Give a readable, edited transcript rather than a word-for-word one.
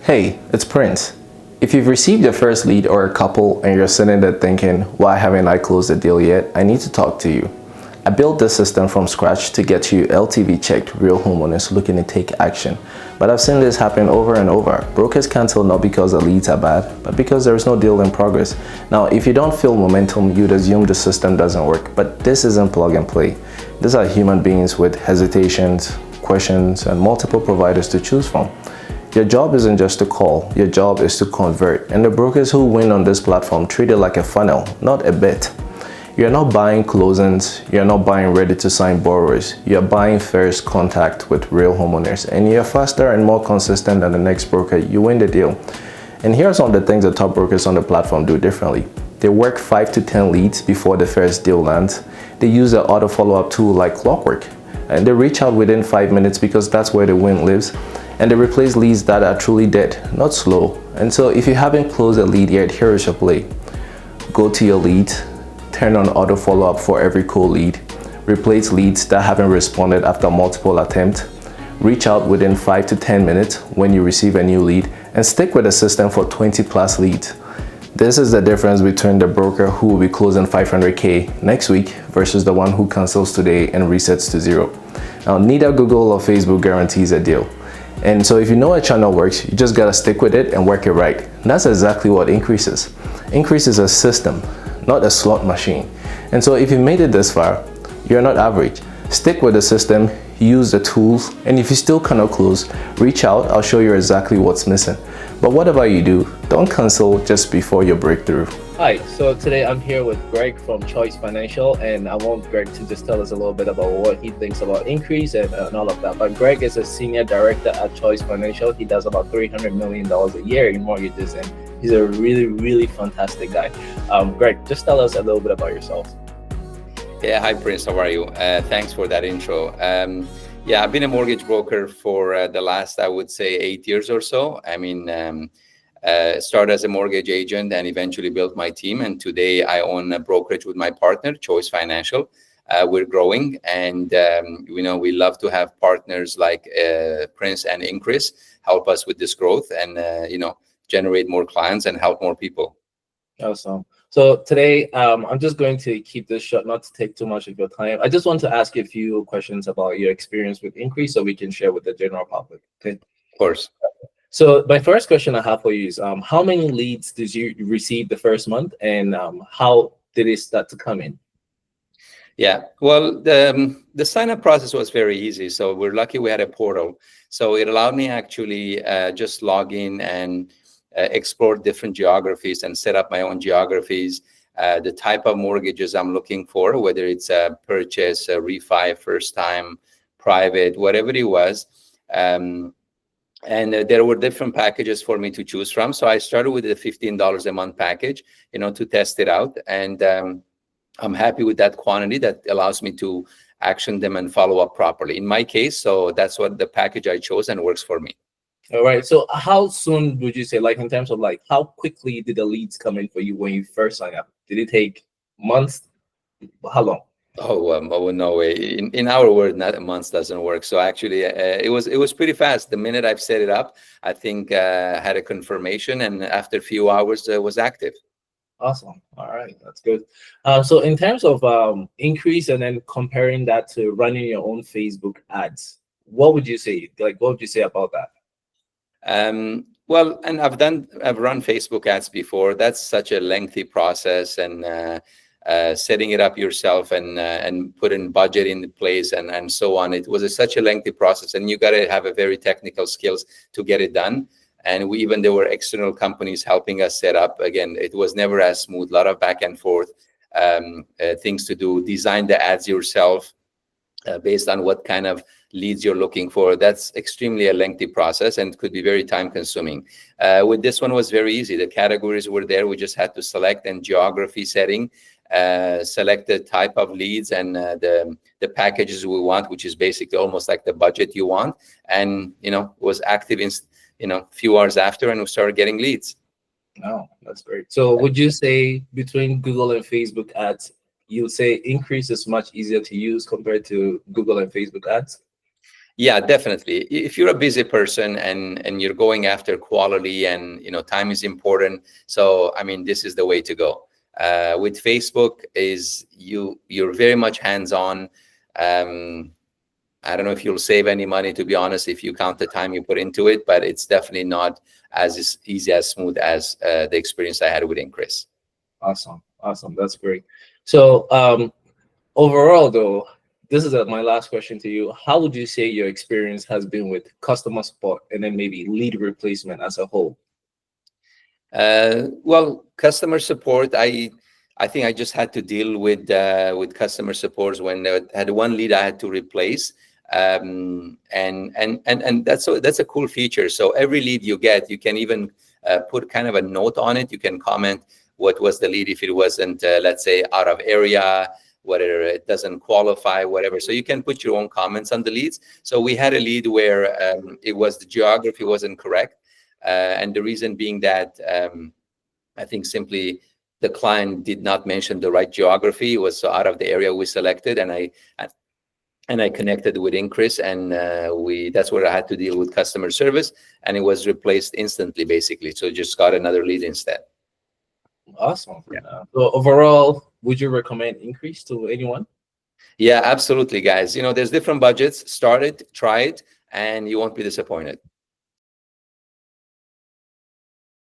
Hey, it's Prince. If you've received your first lead or a couple and you're sitting there thinking, why haven't I closed the deal yet? I need to talk to you. I built this system from scratch to get you LTV checked real homeowners looking to take action. But I've seen this happen over and over. Brokers cancel not because the leads are bad, but because there is no deal in progress. Now, if you don't feel momentum, you'd assume the system doesn't work, but this isn't plug and play. These are human beings with hesitations, questions, and multiple providers to choose from. Your job isn't just to call, your job is to convert. And the brokers who win on this platform treat it like a funnel, not a bet. You're not buying closings, you're not buying ready to sign borrowers. You're buying first contact with real homeowners. And you're faster and more consistent than the next broker, you win the deal. And here are some of the things the top brokers on the platform do differently. They work 5 to 10 leads before the first deal lands. They use an auto follow-up tool like clockwork. And they reach out within 5 minutes because that's where the win lives. And they replace leads that are truly dead, not slow. And so if you haven't closed a lead yet, here is your play. Go to your leads, turn on auto follow-up for every cold lead, replace leads that haven't responded after multiple attempts, reach out within 5 to 10 minutes when you receive a new lead, and stick with the system for 20 plus leads. This is the difference between the broker who will be closing 500K next week versus the one who cancels today and resets to zero. Now, neither Google or Facebook guarantees a deal. And so if you know a channel works, you just gotta stick with it and work it right. And that's exactly what Inkris is. Inkris is a system, not a slot machine. And so if you made it this far, you're not average. Stick with the system, use the tools, and if you still cannot close, reach out, I'll show you exactly what's missing. But whatever you do, don't cancel just before your breakthrough. Hi, so today I'm here with Greg from Choice Financial, and I want Greg to just tell us a little bit about what he thinks about Inkris and all of that. But Greg is a senior director at Choice Financial. He does about $300 million a year in mortgages, and he's a really, really fantastic guy. Greg, just tell us a little bit about yourself. Yeah, hi Prince, how are you? Thanks for that intro. Yeah, I've been a mortgage broker for the last, I would say, 8 years or so. Started as a mortgage agent and eventually built my team. And today I own a brokerage with my partner, Choice Financial. We're growing, and we love to have partners like Prince and Inkris help us with this growth and generate more clients and help more people. Awesome. So today, I'm just going to keep this short, not to take too much of your time. I just want to ask you a few questions about your experience with Inkris so we can share with the general public. Okay. Of course. So my first question I have for you is, how many leads did you receive the first month, and how did it start to come in? Yeah, well, the sign-up process was very easy. So we're lucky we had a portal. So it allowed me actually just log in and explore different geographies and set up my own geographies, the type of mortgages I'm looking for, whether it's a purchase, a refi, first time, private, whatever it was. And there were different packages for me to choose from. So I started with the $15 a month package, to test it out. And I'm happy with that quantity that allows me to action them and follow up properly. In my case, so that's what the package I chose and works for me. All right. So how soon would you say, like in terms of like how quickly did the leads come in for you when you first signed up? Did it take months? How long? Oh, no way. In our world, not months doesn't work. So actually, it was pretty fast. The minute I've set it up, I think had a confirmation, and after a few hours, it was active. Awesome. All right, that's good. So in terms of Inkris and then comparing that to running your own Facebook ads, what would you say? Like, what would you say about that? Well, and I've run Facebook ads before. That's such a lengthy process, and setting it up yourself and putting budget in place and so on. It was such a lengthy process, and you got to have a very technical skills to get it done. And there were external companies helping us set up. Again, it was never as smooth. A lot of back and forth things to do. Design the ads yourself based on what kind of leads you're looking for. That's extremely a lengthy process and could be very time consuming. With this one was very easy. The categories were there. We just had to select, and geography setting, select the type of leads and the packages we want, which is basically almost like the budget you want. And, was active in, few hours after, and we started getting leads. Oh, that's great. So would you say between Google and Facebook ads, you would say Inkris is much easier to use compared to Google and Facebook ads? Yeah, definitely. If you're a busy person and you're going after quality, and time is important, so I mean, this is the way to go. With Facebook, is you're very much hands-on. Um, I don't know if you'll save any money, to be honest, if you count the time you put into it, but it's definitely not as easy, as smooth as the experience I had with Incris. Awesome, awesome. That's great. So overall, though, this is my last question to you. How would you say your experience has been with customer support and then maybe lead replacement as a whole? Well, customer support, I think I just had to deal with customer supports when they had one lead I had to replace. And that's a cool feature. So every lead you get, you can even put kind of a note on it. You can comment what was the lead if it wasn't, let's say, out of area, whether it doesn't qualify, whatever. So you can put your own comments on the leads. So we had a lead where it was the geography wasn't correct. And the reason being that I think simply the client did not mention the right geography. It was out of the area we selected, and I connected with Incris, and that's where I had to deal with customer service, and it was replaced instantly, basically. So just got another lead instead. Awesome. Yeah. So overall, would you recommend Incris to anyone? Yeah, absolutely, guys. There's different budgets. Start it, try it, and you won't be disappointed.